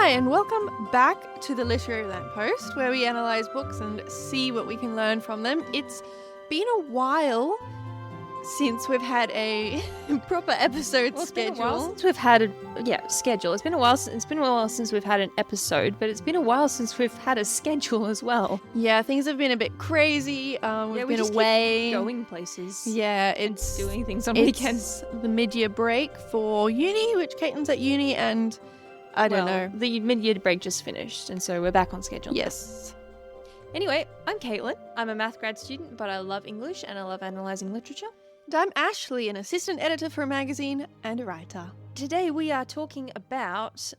Hi, and welcome back to the Literary Lamppost, where we analyse books and see what we can learn from them. It's been a while since we've had a proper episode schedule. It's been a while since we've had a schedule. It's been a while since we've had an episode, but it's been a while since we've had a schedule as well. Yeah, things have been a bit crazy. We've been away, going places. Yeah, it's doing things on weekends. The mid-year break for uni, which Caitlin's at uni, and I don't know. The mid-year break just finished, and so we're back on schedule. Yes. Anyway, I'm Caitlin. I'm a math grad student, but I love English and I love analysing literature. And I'm Ashley, an assistant editor for a magazine and a writer. Today we are talking about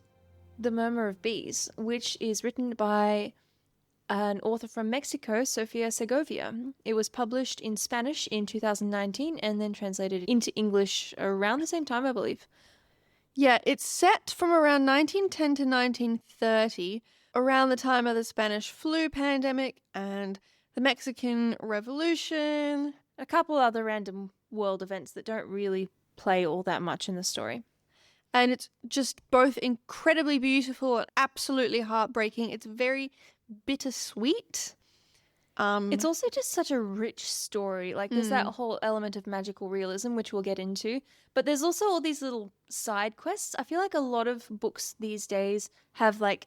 The Murmur of Bees, which is written by an author from Mexico, Sofia Segovia. It was published in Spanish in 2019 and then translated into English around the same time, I believe. Yeah, it's set from around 1910 to 1930, around the time of the Spanish flu pandemic and the Mexican Revolution. A couple other random world events that don't really play all that much in the story. And it's just both incredibly beautiful and absolutely heartbreaking. It's very bittersweet. It's also just such a rich story. Like, there's that whole element of magical realism, which we'll get into. But there's also all these little side quests. I feel like a lot of books these days have, like,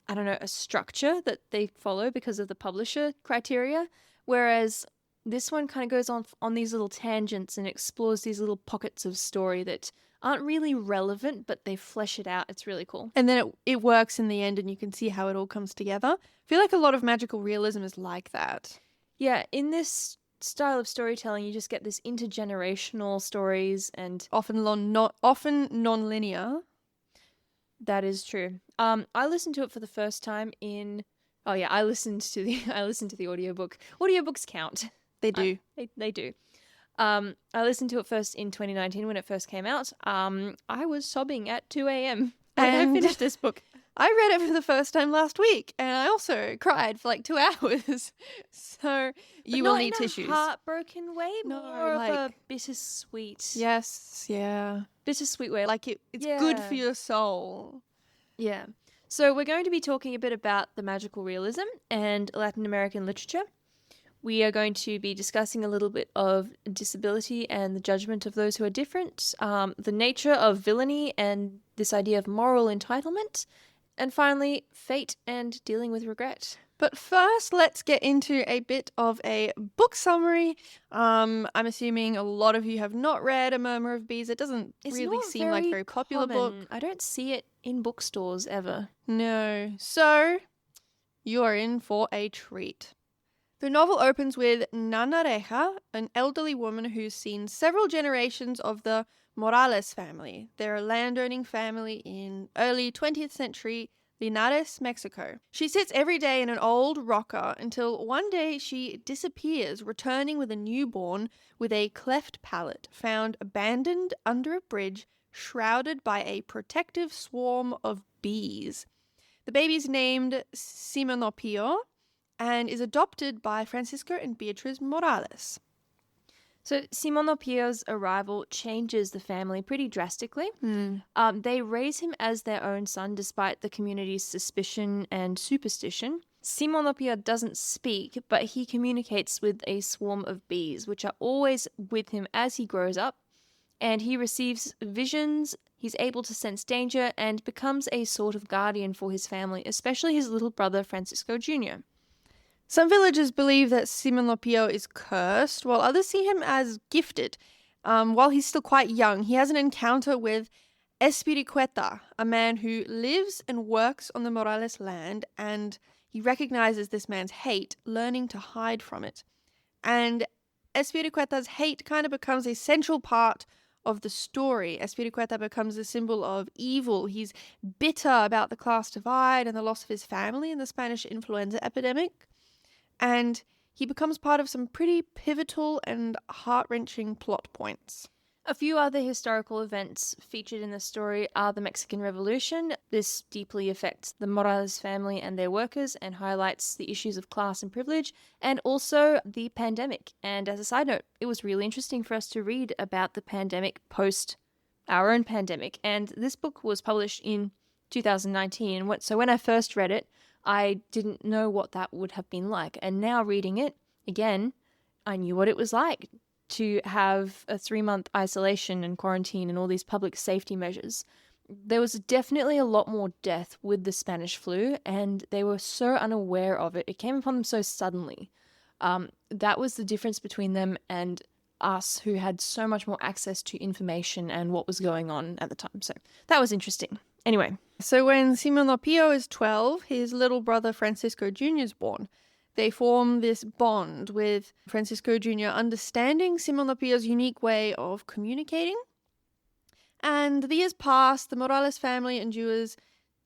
I don't know, a structure that they follow because of the publisher criteria. Whereas this one kind of goes on these little tangents and explores these little pockets of story that aren't really relevant, but they flesh it out. It's really cool. And then it works in the end and you can see how it all comes together. I feel like a lot of magical realism is like that. Yeah, in this style of storytelling, you just get this intergenerational stories and often non-linear. That is true. I listened to it for the first time I listened to the audiobook. Audiobooks count. They do. They do. I listened to it first in 2019 when it first came out. I was sobbing at 2 a.m. when I finished this book. I read it for the first time last week, and I also cried for like 2 hours. So you will need tissues. Not in a heartbroken way, no, more of a bittersweet. Yes, yeah. Bittersweet way. Like it's good for your soul. Yeah. So we're going to be talking a bit about the magical realism and Latin American literature. We are going to be discussing a little bit of disability and the judgment of those who are different, the nature of villainy and this idea of moral entitlement, and finally, fate and dealing with regret. But first, let's get into a bit of a book summary. I'm assuming a lot of you have not read A Murmur of Bees. It doesn't really seem like a very popular book. I don't see it in bookstores ever. No. So, you are in for a treat. The novel opens with Nana Reja, an elderly woman who's seen several generations of the Morales family. They're a landowning family in early 20th century Linares, Mexico. She sits every day in an old rocker until one day she disappears, returning with a newborn with a cleft palate found abandoned under a bridge, shrouded by a protective swarm of bees. The baby's named Simonopio and is adopted by Francisco and Beatriz Morales. So Simonopio's arrival changes the family pretty drastically. They raise him as their own son despite the community's suspicion and superstition. Simonopio doesn't speak, but he communicates with a swarm of bees, which are always with him as he grows up. And he receives visions, he's able to sense danger, and becomes a sort of guardian for his family, especially his little brother Francisco Jr. Some villagers believe that Simonopio is cursed, while others see him as gifted. While he's still quite young, he has an encounter with Espiricueta, a man who lives and works on the Morales land, and he recognizes this man's hate, learning to hide from it. And Espiricueta's hate kind of becomes a central part of the story. Espiricueta becomes a symbol of evil. He's bitter about the class divide and the loss of his family in the Spanish influenza epidemic. And he becomes part of some pretty pivotal and heart-wrenching plot points. A few other historical events featured in the story are the Mexican Revolution. This deeply affects the Morales family and their workers and highlights the issues of class and privilege, and also the pandemic. And as a side note, it was really interesting for us to read about the pandemic post our own pandemic. And this book was published in 2019. So when I first read it, I didn't know what that would have been like. And now reading it, again, I knew what it was like to have a 3-month isolation and quarantine and all these public safety measures. There was definitely a lot more death with the Spanish flu, and they were so unaware of it. It came upon them so suddenly. That was the difference between them and us, who had so much more access to information and what was going on at the time. So that was interesting. Anyway. So when Simon Pio is 12, his little brother Francisco Jr. is born. They form this bond with Francisco Jr., understanding Simon Pio's unique way of communicating. And the years pass, the Morales family endures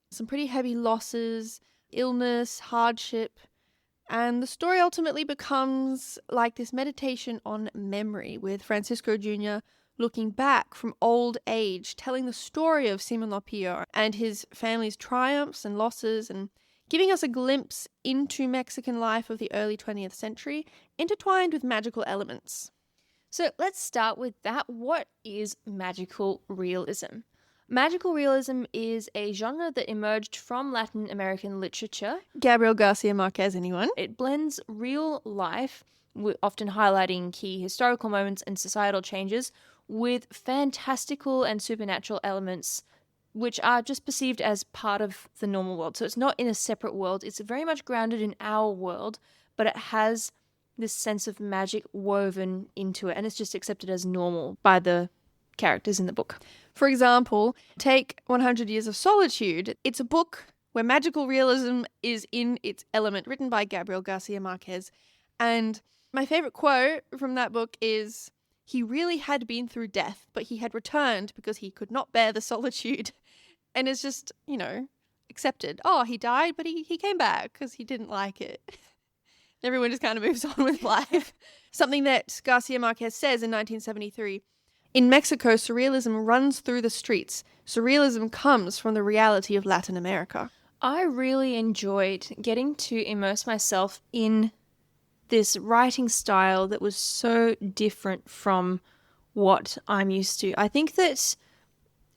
some pretty heavy losses, illness, hardship, and the story ultimately becomes like this meditation on memory, with Francisco Jr. looking back from old age, telling the story of Simon Pio and his family's triumphs and losses, and giving us a glimpse into Mexican life of the early 20th century, intertwined with magical elements. So let's start with that. What is magical realism? Magical realism is a genre that emerged from Latin American literature. Gabriel Garcia Marquez, anyone? It blends real life, often highlighting key historical moments and societal changes, with fantastical and supernatural elements, which are just perceived as part of the normal world. So it's not in a separate world. It's very much grounded in our world, but it has this sense of magic woven into it, and it's just accepted as normal by the characters in the book. For example, take 100 Years of Solitude. It's a book where magical realism is in its element, written by Gabriel Garcia Marquez. And my favorite quote from that book is, "He really had been through death, but he had returned because he could not bear the solitude." And it's just, accepted. Oh, he died, but he came back because he didn't like it. Everyone just kind of moves on with life. Something that Garcia Marquez says in 1973, "In Mexico, surrealism runs through the streets. Surrealism comes from the reality of Latin America." I really enjoyed getting to immerse myself in this writing style that was so different from what I'm used to. I think that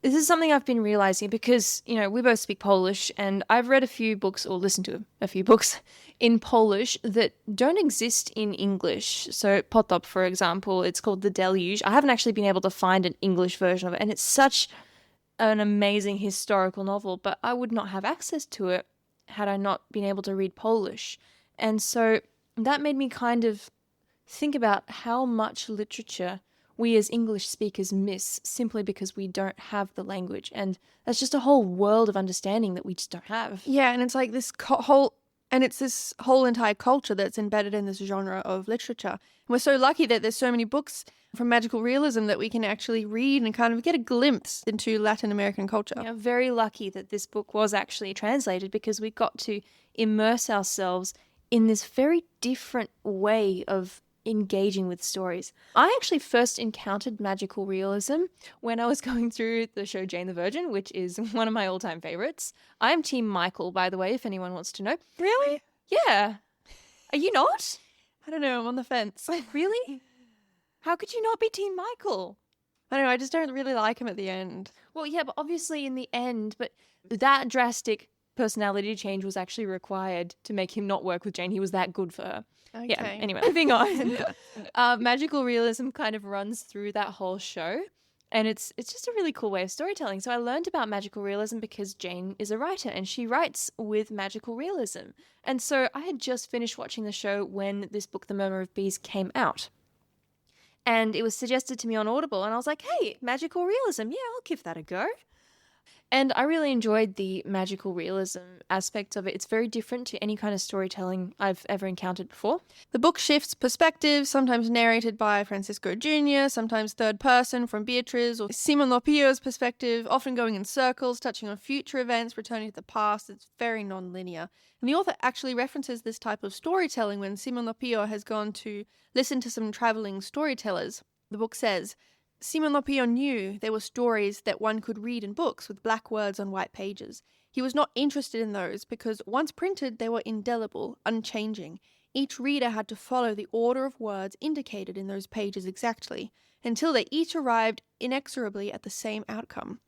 this is something I've been realizing because, we both speak Polish, and I've read a few books or listened to a few books in Polish that don't exist in English. So Potop, for example, it's called The Deluge. I haven't actually been able to find an English version of it, and it's such an amazing historical novel, but I would not have access to it had I not been able to read Polish. And so that made me kind of think about how much literature we as English speakers miss simply because we don't have the language. And that's just a whole world of understanding that we just don't have. Yeah, and it's like this this whole entire culture that's embedded in this genre of literature. And we're so lucky that there's so many books from magical realism that we can actually read and kind of get a glimpse into Latin American culture. Yeah, very lucky that this book was actually translated, because we got to immerse ourselves in this very different way of engaging with stories. I actually first encountered magical realism when I was going through the show Jane the Virgin, which is one of my all-time favorites. I am Team Michael, by the way, if anyone wants to know. Really? Yeah. Are you not? I don't know, I'm on the fence. Really? How could you not be Team Michael? I don't know, I just don't really like him at the end. Well, yeah, but obviously in the end, but that drastic personality change was actually required to make him not work with Jane. He was that good for her. Okay. Yeah, anyway, moving on. Magical realism kind of runs through that whole show, and it's just a really cool way of storytelling. So I learned about magical realism because Jane is a writer, and she writes with magical realism. And so I had just finished watching the show when this book, The Murmur of Bees, came out. And it was suggested to me on Audible, and I was like, hey, magical realism, yeah, I'll give that a go. And I really enjoyed the magical realism aspect of it. It's very different to any kind of storytelling I've ever encountered before. The book shifts perspectives, sometimes narrated by Francisco Jr., sometimes third person from Beatriz or Simon Pio's perspective, often going in circles, touching on future events, returning to the past. It's very non-linear. And the author actually references this type of storytelling when Simon Pio has gone to listen to some traveling storytellers. The book says, Simon Pio knew there were stories that one could read in books with black words on white pages. He was not interested in those because once printed they were indelible, unchanging. Each reader had to follow the order of words indicated in those pages exactly, until they each arrived inexorably at the same outcome.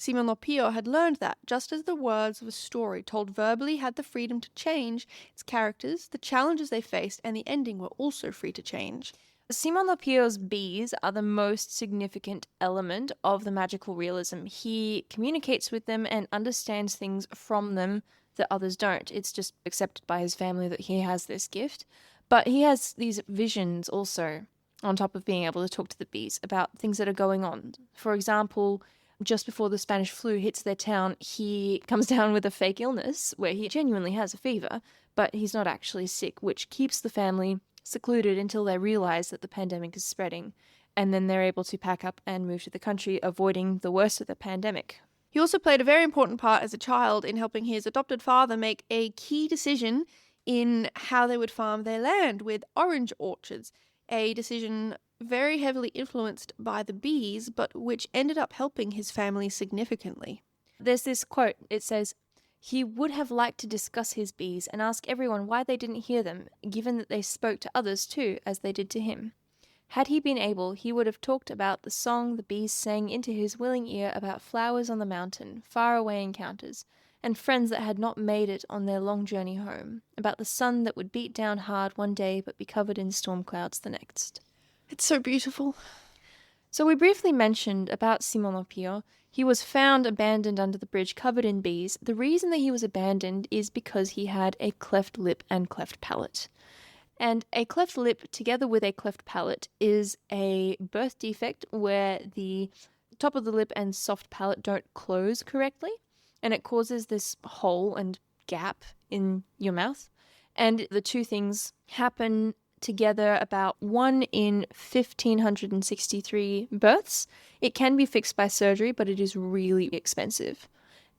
Simon Pio had learned that, just as the words of a story told verbally had the freedom to change, its characters, the challenges they faced, and the ending were also free to change. Simon Pio's bees are the most significant element of the magical realism. He communicates with them and understands things from them that others don't. It's just accepted by his family that he has this gift. But he has these visions also, on top of being able to talk to the bees about things that are going on. For example, just before the Spanish flu hits their town, he comes down with a fake illness where he genuinely has a fever, but he's not actually sick, which keeps the family secluded until they realize that the pandemic is spreading, and then they're able to pack up and move to the country, avoiding the worst of the pandemic. He also played a very important part as a child in helping his adopted father make a key decision in how they would farm their land with orange orchards, a decision very heavily influenced by the bees, but which ended up helping his family significantly. There's this quote, it says, "He would have liked to discuss his bees and ask everyone why they didn't hear them, given that they spoke to others too, as they did to him. Had he been able, he would have talked about the song the bees sang into his willing ear about flowers on the mountain, faraway encounters, and friends that had not made it on their long journey home, about the sun that would beat down hard one day but be covered in storm clouds the next." It's so beautiful. So we briefly mentioned about Simon Pio. He was found abandoned under the bridge covered in bees. The reason that he was abandoned is because he had a cleft lip and cleft palate. And a cleft lip together with a cleft palate is a birth defect where the top of the lip and soft palate don't close correctly, and it causes this hole and gap in your mouth. And the two things happen together about 1 in 1,563 births. It can be fixed by surgery, but it is really expensive.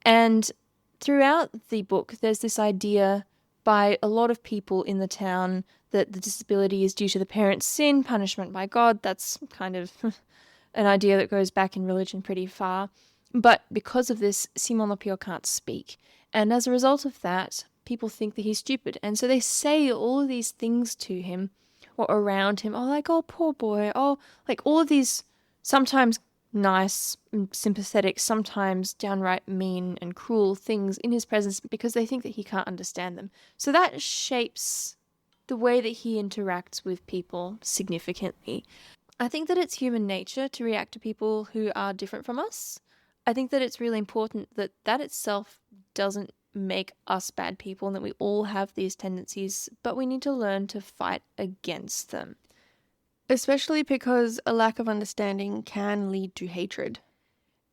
And throughout the book, there's this idea by a lot of people in the town that the disability is due to the parents' sin, punishment by God. That's kind of an idea that goes back in religion pretty far. But because of this, Simon Pio can't speak. And as a result of that, people think that he's stupid. And so they say all of these things to him or around him. Oh, like, oh, poor boy. Oh, like all of these sometimes nice and sympathetic, sometimes downright mean and cruel things in his presence because they think that he can't understand them. So that shapes the way that he interacts with people significantly. I think that it's human nature to react to people who are different from us. I think that it's really important that that itself doesn't make us bad people and that we all have these tendencies, but we need to learn to fight against them. Especially because a lack of understanding can lead to hatred.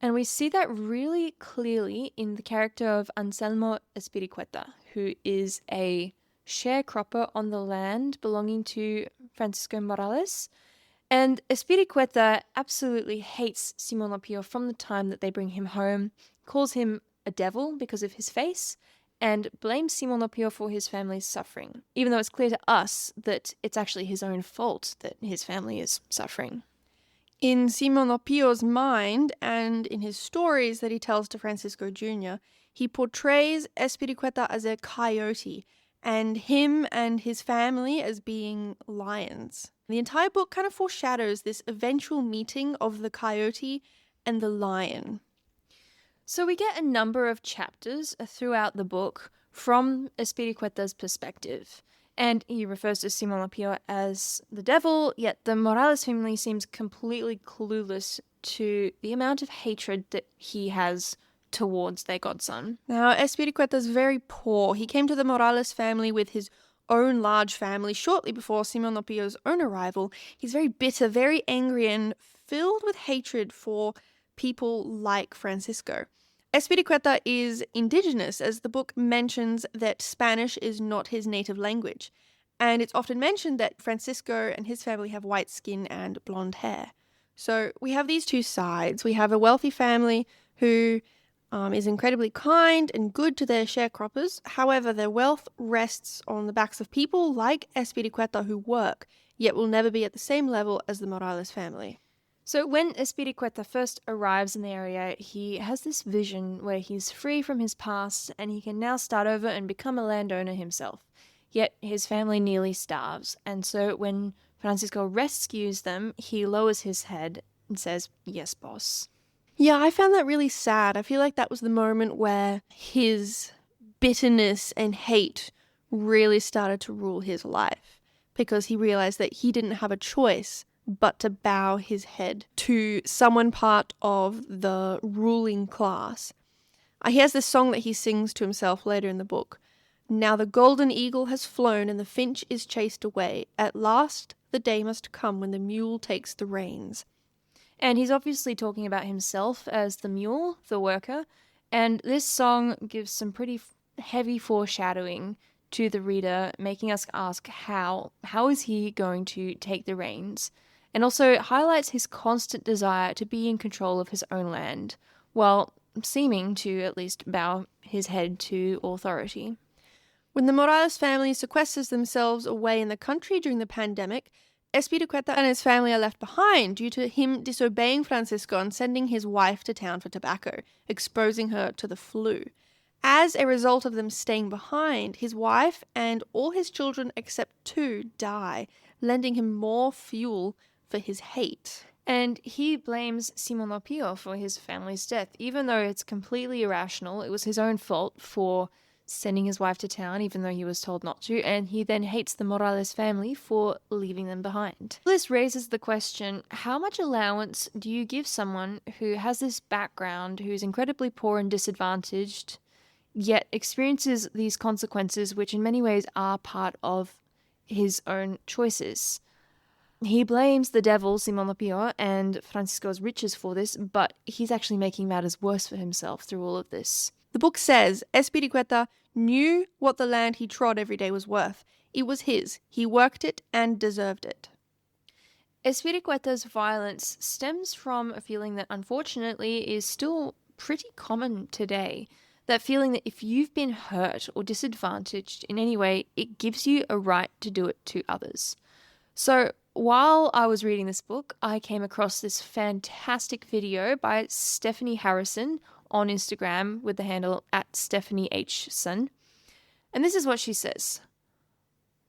And we see that really clearly in the character of Anselmo Espiricueta, who is a sharecropper on the land belonging to Francisco Morales. And Espiricueta absolutely hates Simon Pio from the time that they bring him home, calls him a devil because of his face, and blames Simon Pio for his family's suffering, even though it's clear to us that it's actually his own fault that his family is suffering. In Simon Pio's mind, and in his stories that he tells to Francisco Jr., he portrays Espiricueta as a coyote, and him and his family as being lions. The entire book kind of foreshadows this eventual meeting of the coyote and the lion. So we get a number of chapters throughout the book from Espiricueta's perspective. And he refers to Simon Pio as the devil, yet the Morales family seems completely clueless to the amount of hatred that he has towards their godson. Now, Espiricueta is very poor. He came to the Morales family with his own large family shortly before Simon Pio's own arrival. He's very bitter, very angry, and filled with hatred for people like Francisco. Espiricueta is indigenous, as the book mentions that Spanish is not his native language, and it's often mentioned that Francisco and his family have white skin and blonde hair. So we have these two sides. We have a wealthy family who is incredibly kind and good to their sharecroppers. However, their wealth rests on the backs of people like Espiricueta who work, yet will never be at the same level as the Morales family. So when Espiricueta first arrives in the area, he has this vision where he's free from his past and he can now start over and become a landowner himself. Yet his family nearly starves, and so when Francisco rescues them, he lowers his head and says, "Yes, boss." Yeah, I found that really sad. I feel like that was the moment where his bitterness and hate really started to rule his life, because he realized that he didn't have a choice but to bow his head to someone part of the ruling class. He has this song that he sings to himself later in the book. Now the golden eagle has flown and the finch is chased away. At last the day must come when the mule takes the reins. And he's obviously talking about himself as the mule, the worker, and this song gives some pretty heavy foreshadowing to the reader, making us ask how is he going to take the reins, and also highlights his constant desire to be in control of his own land, while seeming to at least bow his head to authority. When the Morales family sequesters themselves away in the country during the pandemic, Espiricueta and his family are left behind due to him disobeying Francisco and sending his wife to town for tobacco, exposing her to the flu. As a result of them staying behind, his wife and all his children except 2 die, lending him more fuel for his hate. And he blames Simon Pio for his family's death, even though it's completely irrational. It was his own fault for sending his wife to town, even though he was told not to, and he then hates the Morales family for leaving them behind. This raises the question, how much allowance do you give someone who has this background, who's incredibly poor and disadvantaged, yet experiences these consequences, which in many ways are part of his own choices? He blames the devil, Simon Pio, and Francisco's riches for this, but he's actually making matters worse for himself through all of this. The book says Espiricueta knew what the land he trod every day was worth. It was his. He worked it and deserved it. Espiricueta's violence stems from a feeling that unfortunately is still pretty common today. That feeling that if you've been hurt or disadvantaged in any way, it gives you a right to do it to others. So while I was reading this book, I came across this fantastic video by Stephanie Harrison on Instagram with the handle @StephanieHson. And this is what she says.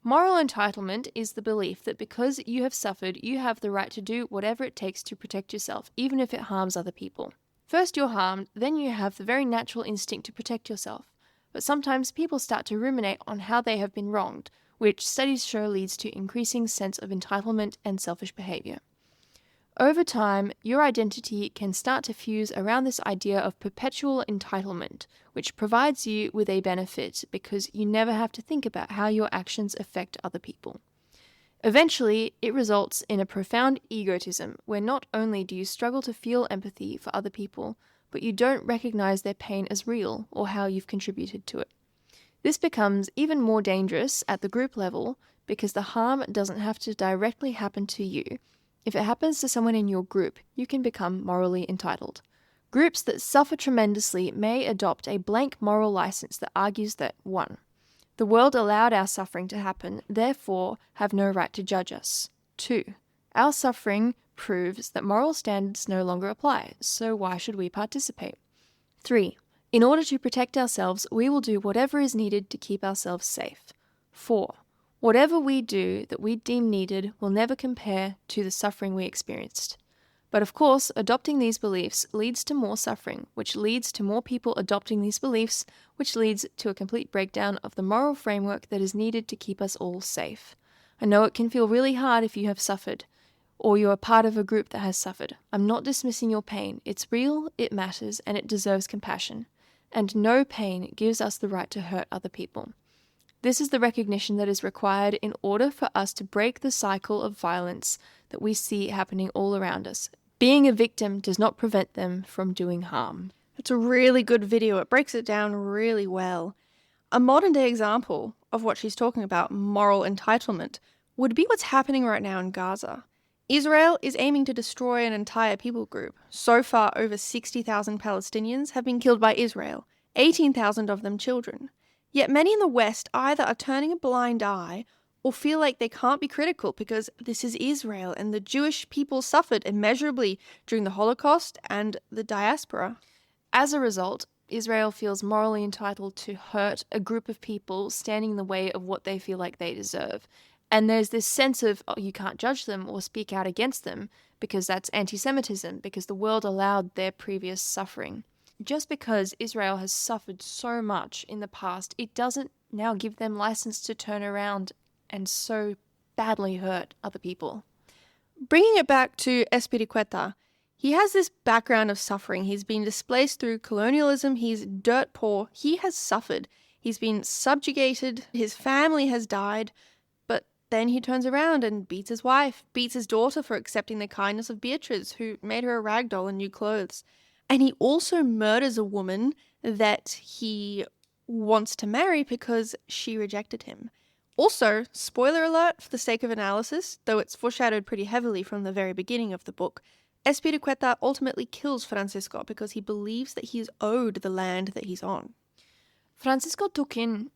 Moral entitlement is the belief that because you have suffered, you have the right to do whatever it takes to protect yourself, even if it harms other people. First you're harmed, then you have the very natural instinct to protect yourself. But sometimes people start to ruminate on how they have been wronged, which studies show leads to increasing sense of entitlement and selfish behavior. Over time, your identity can start to fuse around this idea of perpetual entitlement, which provides you with a benefit because you never have to think about how your actions affect other people. Eventually, it results in a profound egotism where not only do you struggle to feel empathy for other people, but you don't recognize their pain as real or how you've contributed to it. This becomes even more dangerous at the group level because the harm doesn't have to directly happen to you. If it happens to someone in your group, you can become morally entitled. Groups that suffer tremendously may adopt a blank moral license that argues that 1. The world allowed our suffering to happen, therefore have no right to judge us. 2. Our suffering proves that moral standards no longer apply, so why should we participate? 3. In order to protect ourselves, we will do whatever is needed to keep ourselves safe. 4. Whatever we do that we deem needed will never compare to the suffering we experienced. But of course, adopting these beliefs leads to more suffering, which leads to more people adopting these beliefs, which leads to a complete breakdown of the moral framework that is needed to keep us all safe. I know it can feel really hard if you have suffered, or you're a part of a group that has suffered. I'm not dismissing your pain. It's real, it matters, and it deserves compassion. And no pain gives us the right to hurt other people. This is the recognition that is required in order for us to break the cycle of violence that we see happening all around us. Being a victim does not prevent them from doing harm. It's a really good video. It breaks it down really well. A modern day example of what she's talking about, moral entitlement, would be what's happening right now in Gaza. Israel is aiming to destroy an entire people group. So far, over 60,000 Palestinians have been killed by Israel, 18,000 of them children. Yet many in the West either are turning a blind eye or feel like they can't be critical because this is Israel and the Jewish people suffered immeasurably during the Holocaust and the diaspora. As a result, Israel feels morally entitled to hurt a group of people standing in the way of what they feel like they deserve. And there's this sense of, oh, you can't judge them or speak out against them because that's anti-Semitism, because the world allowed their previous suffering. Just because Israel has suffered so much in the past, it doesn't now give them license to turn around and so badly hurt other people. Bringing it back to Espiricueta, he has this background of suffering. He's been displaced through colonialism. He's dirt poor. He has suffered. He's been subjugated. His family has died. But then he turns around and beats his wife, beats his daughter for accepting the kindness of Beatriz, who made her a rag doll and new clothes. And he also murders a woman that he wants to marry because she rejected him. Also, spoiler alert for the sake of analysis, though it's foreshadowed pretty heavily from the very beginning of the book, Espiricueta ultimately kills Francisco because he believes that he is owed the land that he's on. Francisco took in...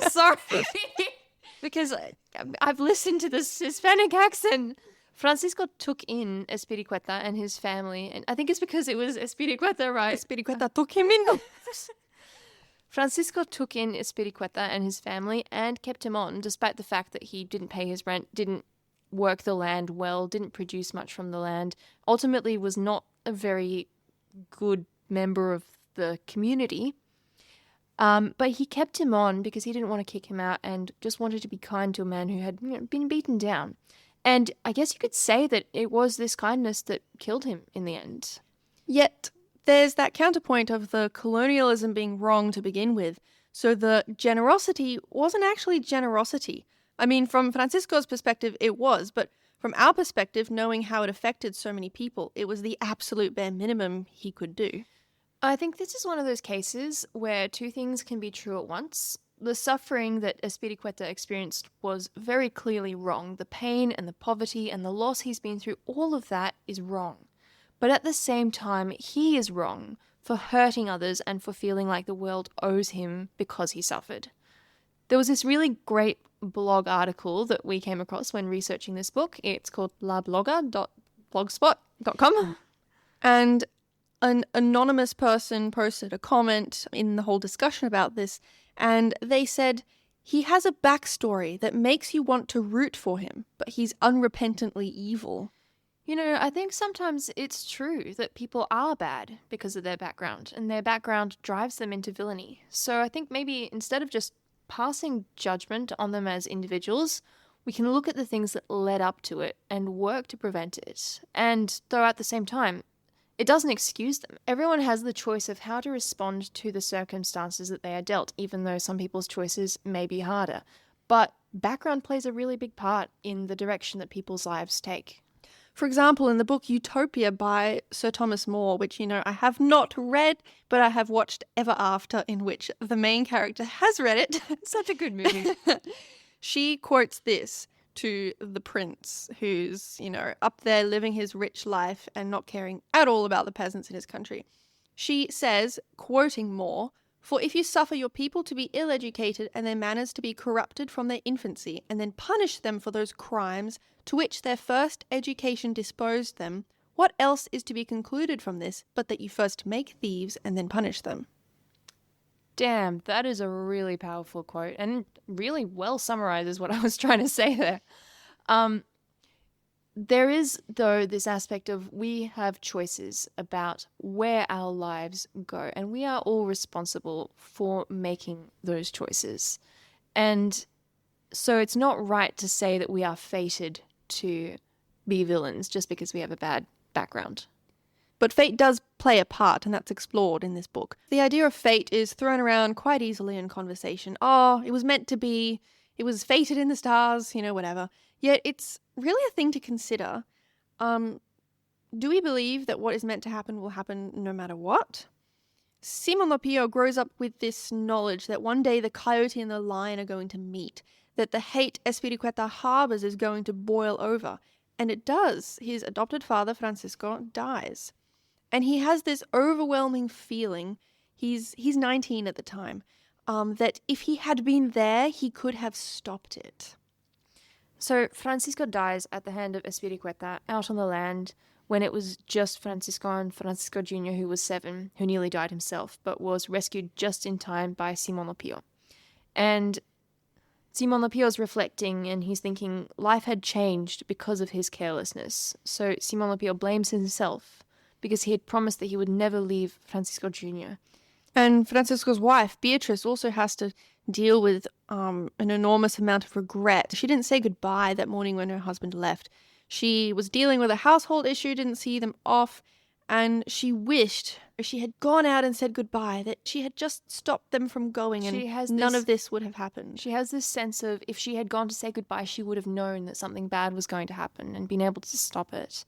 Sorry. Because I've listened to this Hispanic accent. Francisco took in Espiricueta and his family, and I think it's because it was Espiricueta, right? Espiricueta took him in. Francisco took in Espiricueta and his family and kept him on, despite the fact that he didn't pay his rent, didn't work the land well, didn't produce much from the land, ultimately was not a very good member of the community. But he kept him on because he didn't want to kick him out and just wanted to be kind to a man who had been beaten down. And I guess you could say that it was this kindness that killed him in the end. Yet, there's that counterpoint of the colonialism being wrong to begin with. So the generosity wasn't actually generosity. I mean, from Francisco's perspective, it was, but from our perspective, knowing how it affected so many people, it was the absolute bare minimum he could do. I think this is one of those cases where two things can be true at once. The suffering that Espiricueta experienced was very clearly wrong. The pain and the poverty and the loss he's been through, all of that is wrong. But at the same time, he is wrong for hurting others and for feeling like the world owes him because he suffered. There was this really great blog article that we came across when researching this book. It's called lablogger.blogspot.com. And an anonymous person posted a comment in the whole discussion about this, and they said, he has a backstory that makes you want to root for him, but he's unrepentantly evil. You know, I think sometimes it's true that people are bad because of their background, and their background drives them into villainy. So I think maybe instead of just passing judgment on them as individuals, we can look at the things that led up to it and work to prevent it. And though at the same time, it doesn't excuse them. Everyone has the choice of how to respond to the circumstances that they are dealt, even though some people's choices may be harder. But background plays a really big part in the direction that people's lives take. For example, in the book Utopia by Sir Thomas More, which, I have not read, but I have watched Ever After, in which the main character has read it. Such a good movie. She quotes this to the prince, who's, up there living his rich life and not caring at all about the peasants in his country. She says, quoting More, "For if you suffer your people to be ill-educated and their manners to be corrupted from their infancy, and then punish them for those crimes to which their first education disposed them, what else is to be concluded from this but that you first make thieves and then punish them?" Damn, that is a really powerful quote and really well summarizes what I was trying to say there. There is, though, this aspect of we have choices about where our lives go, and we are all responsible for making those choices. And so it's not right to say that we are fated to be villains just because we have a bad background. But fate does play a part, and that's explored in this book. The idea of fate is thrown around quite easily in conversation. Oh, it was meant to be, it was fated in the stars, whatever. Yet it's really a thing to consider. Do we believe that what is meant to happen will happen no matter what? Simon Lopillo grows up with this knowledge that one day the coyote and the lion are going to meet, that the hate Espiricueta harbors is going to boil over. And it does. His adopted father, Francisco, dies. And he has this overwhelming feeling, he's 19 at the time, that if he had been there, he could have stopped it. So Francisco dies at the hand of Espiricueta out on the land when it was just Francisco and Francisco Jr., who was 7, who nearly died himself, but was rescued just in time by Simon Lopillo. And Simon Lepio's reflecting and he's thinking life had changed because of his carelessness. So Simon Lepio blames himself because he had promised that he would never leave Francisco Jr. And Francisco's wife, Beatrice, also has to deal with an enormous amount of regret. She didn't say goodbye that morning when her husband left. She was dealing with a household issue, didn't see them off, and she wished she had gone out and said goodbye, that she had just stopped them from going and none of this would have happened. She has this sense of if she had gone to say goodbye, she would have known that something bad was going to happen and been able to stop it.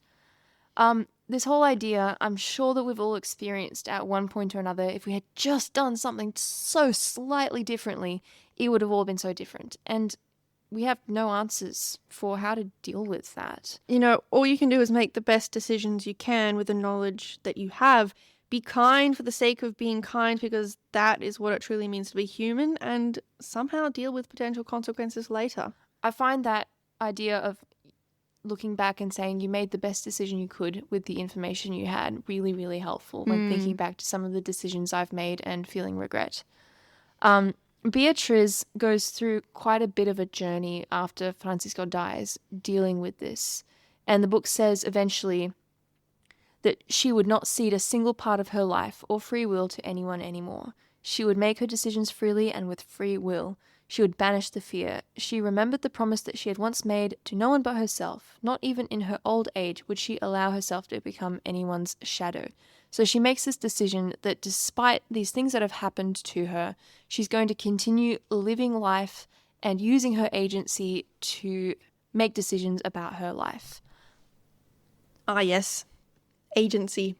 This whole idea, I'm sure that we've all experienced at one point or another. If we had just done something so slightly differently, it would have all been so different. And we have no answers for how to deal with that. You know, all you can do is make the best decisions you can with the knowledge that you have. Be kind for the sake of being kind, because that is what it truly means to be human, and somehow deal with potential consequences later. I find that idea of looking back and saying you made the best decision you could with the information you had really, really helpful when thinking back to some of the decisions I've made and feeling regret. Beatriz goes through quite a bit of a journey after Francisco dies, dealing with this. And the book says eventually that she would not cede a single part of her life or free will to anyone anymore. She would make her decisions freely and with free will. She would banish the fear. She remembered the promise that she had once made to no one but herself. Not even in her old age would she allow herself to become anyone's shadow. So she makes this decision that despite these things that have happened to her, she's going to continue living life and using her agency to make decisions about her life. Ah, yes. Agency.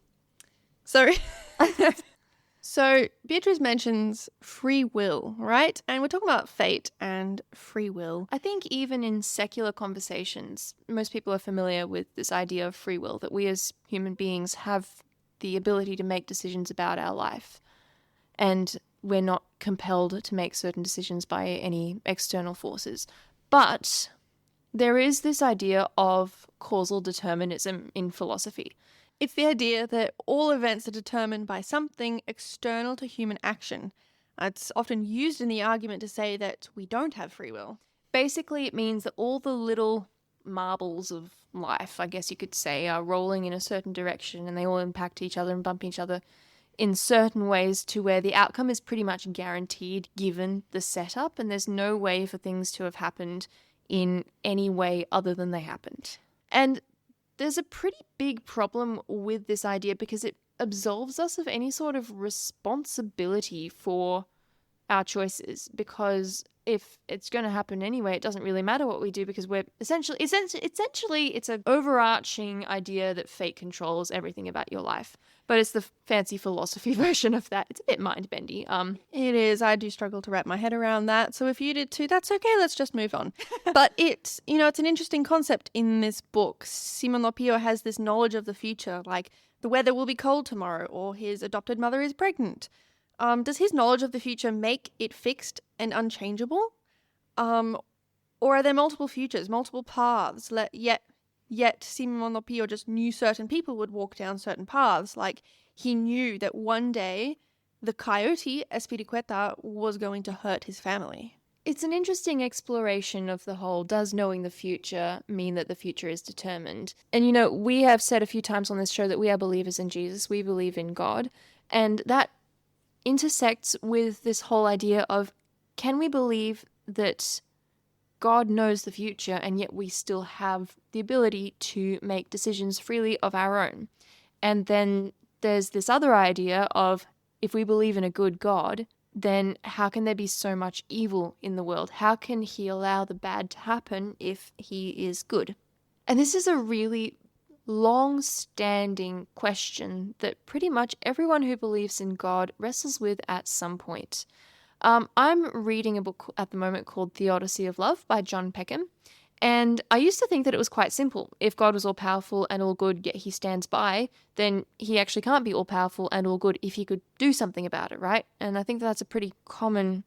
So Beatrice mentions free will, right? And we're talking about fate and free will. I think even in secular conversations, most people are familiar with this idea of free will, that we as human beings have the ability to make decisions about our life. And we're not compelled to make certain decisions by any external forces. But there is this idea of causal determinism in philosophy. It's the idea that all events are determined by something external to human action. It's often used in the argument to say that we don't have free will. Basically, it means that all the little marbles of life, I guess you could say, are rolling in a certain direction and they all impact each other and bump each other in certain ways to where the outcome is pretty much guaranteed given the setup, and there's no way for things to have happened in any way other than they happened. And there's a pretty big problem with this idea because it absolves us of any sort of responsibility for our choices, because if it's going to happen anyway, it doesn't really matter what we do because we're essentially it's an overarching idea that fate controls everything about your life. But it's the fancy philosophy version of that. It's a bit mind-bendy. It is. I do struggle to wrap my head around that. So if you did too, that's okay. Let's just move on. But it's an interesting concept in this book. Simon Lopio has this knowledge of the future, like the weather will be cold tomorrow or his adopted mother is pregnant. Does his knowledge of the future make it fixed and unchangeable? Or are there multiple futures, multiple paths, Yet Simon Lopio just knew certain people would walk down certain paths. Like he knew that one day the coyote Espiricueta was going to hurt his family. It's an interesting exploration of the whole, does knowing the future mean that the future is determined? And we have said a few times on this show that we are believers in Jesus, we believe in God, and that intersects with this whole idea of, can we believe that God knows the future and yet we still have the ability to make decisions freely of our own? And then there's this other idea of, if we believe in a good God, then how can there be so much evil in the world? How can he allow the bad to happen if he is good? And this is a really long-standing question that pretty much everyone who believes in God wrestles with at some point. I'm reading a book at the moment called Theodicy of Love by John Peckham, and I used to think that it was quite simple. If God was all-powerful and all good, yet he stands by, then he actually can't be all-powerful and all good if he could do something about it, right? And I think that's a pretty common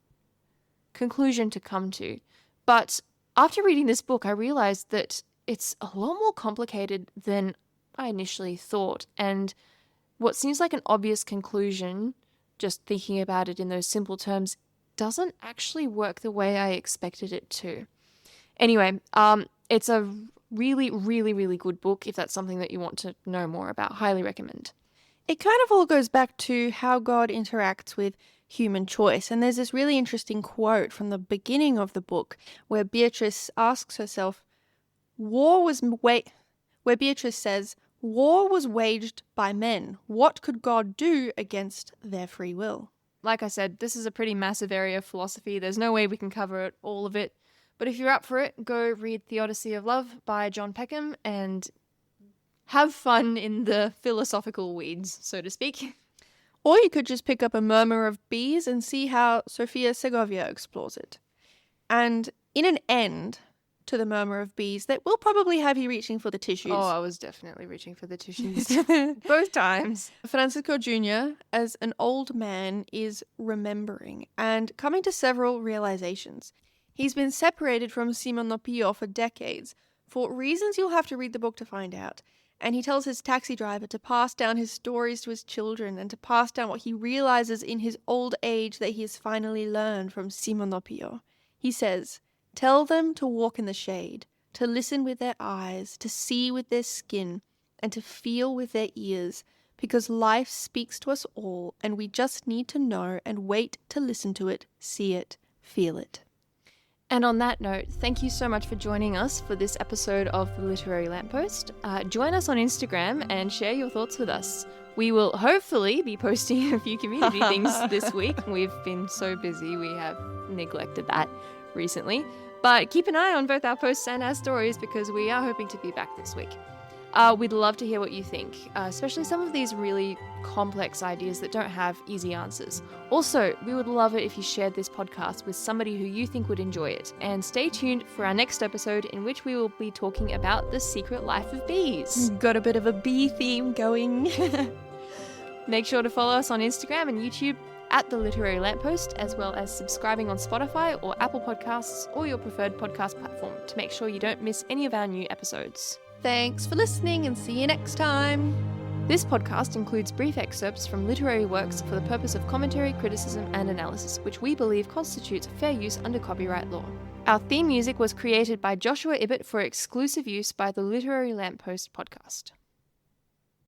conclusion to come to. But after reading this book, I realized that it's a lot more complicated than I initially thought, and what seems like an obvious conclusion, just thinking about it in those simple terms, doesn't actually work the way I expected it to. Anyway, it's a really, really, really good book if that's something that you want to know more about. Highly recommend. It kind of all goes back to how God interacts with human choice. And there's this really interesting quote from the beginning of the book where Beatrice asks herself, where Beatrice says, "War was waged by men. What could God do against their free will?" Like I said, this is a pretty massive area of philosophy. There's no way we can cover all of it. But if you're up for it, go read The Odyssey of Love by John Peckham and have fun in the philosophical weeds, so to speak. Or you could just pick up a Murmur of Bees and see how Sofia Segovia explores it. And in an end to the Murmur of Bees, that will probably have you reaching for the tissues. Oh, I was definitely reaching for the tissues. Both times. Francisco Jr., as an old man, is remembering and coming to several realizations. He's been separated from Simonopio for decades, for reasons you'll have to read the book to find out. And he tells his taxi driver to pass down his stories to his children and to pass down what he realizes in his old age that he has finally learned from Simonopio. He says, "Tell them to walk in the shade, to listen with their eyes, to see with their skin, and to feel with their ears, because life speaks to us all, and we just need to know and wait to listen to it, see it, feel it." And on that note, thank you so much for joining us for this episode of The Literary Lamppost. Join us on Instagram and share your thoughts with us. We will hopefully be posting a few community things this week. We've been so busy, we have neglected that recently. But keep an eye on both our posts and our stories because we are hoping to be back this week. We'd love to hear what you think, especially some of these really complex ideas that don't have easy answers. Also, we would love it if you shared this podcast with somebody who you think would enjoy it. And stay tuned for our next episode in which we will be talking about the secret life of bees. Got a bit of a bee theme going. Make sure to follow us on Instagram and YouTube at The Literary Lamppost, as well as subscribing on Spotify or Apple Podcasts or your preferred podcast platform to make sure you don't miss any of our new episodes. Thanks for listening and see you next time. This podcast includes brief excerpts from literary works for the purpose of commentary, criticism, and analysis, which we believe constitutes fair use under copyright law. Our theme music was created by Joshua Ibbott for exclusive use by the Literary Lamppost podcast.